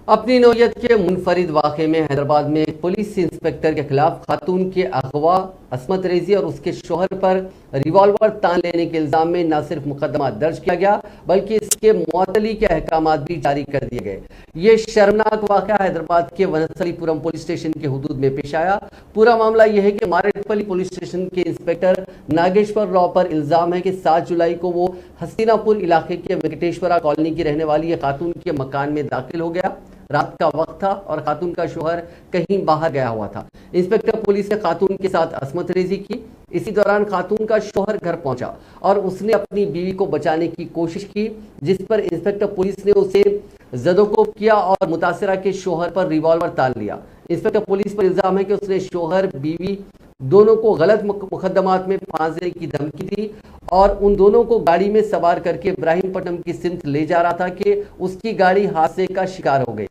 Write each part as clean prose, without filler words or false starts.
اپنی نوعیت کے منفرد واقعے میں حیدرآباد میں ایک پولیس انسپکٹر کے خلاف خاتون کے اغوا، عصمت ریزی اور اس کے شوہر پر ریوالور تان لینے کے الزام میں نہ صرف مقدمہ درج کیا گیا بلکہ اس کے معطلی کے احکامات بھی جاری کر دیے گئے۔ یہ شرمناک واقعہ حیدرآباد کے ونسلی پورم پولیس اسٹیشن کے حدود میں پیش آیا۔ پورا معاملہ یہ ہے کہ ماریڈپلی پولیس اسٹیشن کے انسپکٹر ناگیشور راؤ پر الزام ہے کہ 7 جولائی کو وہ ہستینا پور علاقے کے وینکٹیشورا کالونی کی رہنے والی ایک خاتون کے مکان میں داخل ہو گیا۔ رات کا وقت تھا اور خاتون کا شوہر کہیں باہر گیا ہوا تھا۔ انسپکٹر پولیس نے خاتون کے ساتھ عصمت ریزی کی۔ اسی دوران خاتون کا شوہر گھر پہنچا اور اس نے اپنی بیوی کو بچانے کی کوشش کی، جس پر انسپکٹر پولیس نے اسے زدوکوب کیا اور متاثرہ کے شوہر پر ریوالور تان لیا۔ انسپکٹر پولیس پر الزام ہے کہ اس نے شوہر بیوی دونوں کو غلط مقدمات میں پھانسنے کی دھمکی دی اور ان دونوں کو گاڑی میں سوار کر کے ابراہیم پٹنم کی سمت لے جا رہا تھا کہ اس کی گاڑی حادثے کا شکار ہو گئی،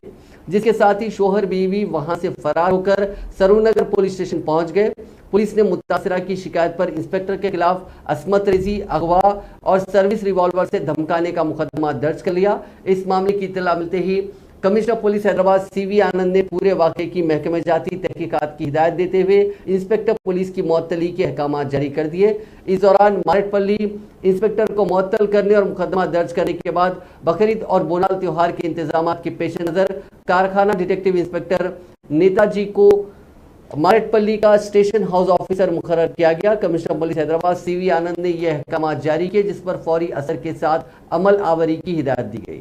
جس کے ساتھ ہی شوہر بیوی وہاں سے فرار ہو کر سرور نگر پولیس اسٹیشن پہنچ گئے۔ پولیس نے متاثرہ کی شکایت پر انسپکٹر کے خلاف عصمت ریزی، اغوا اور سروس ریوالور سے دھمکانے کا مقدمہ درج کر لیا۔ اس معاملے کی اطلاع ملتے ہی کمشنر پولیس حیدرآباد سی آنند نے پورے واقعے کی محکمہ جاتی تحقیقات کی ہدایت دیتے ہوئے انسپکٹر پولیس کی معطلی کے احکامات جاری کر دیے۔ اس دوران ماریڈپلی انسپکٹر کو معطل کرنے اور مقدمہ درج کرنے کے بعد بقرعید اور بونال تیوہار کے انتظامات کے پیش نظر کارخانہ ڈیٹیکٹیو انسپکٹر نیتا جی کو ماریڈپلی کا اسٹیشن ہاؤس آفیسر مقرر کیا گیا۔ کمشنر پولیس حیدرآباد سی آنند نے یہ احکامات جاری کیے، جس پر فوری اثر کے ساتھ عمل آوری کی ہدایت دی گئی۔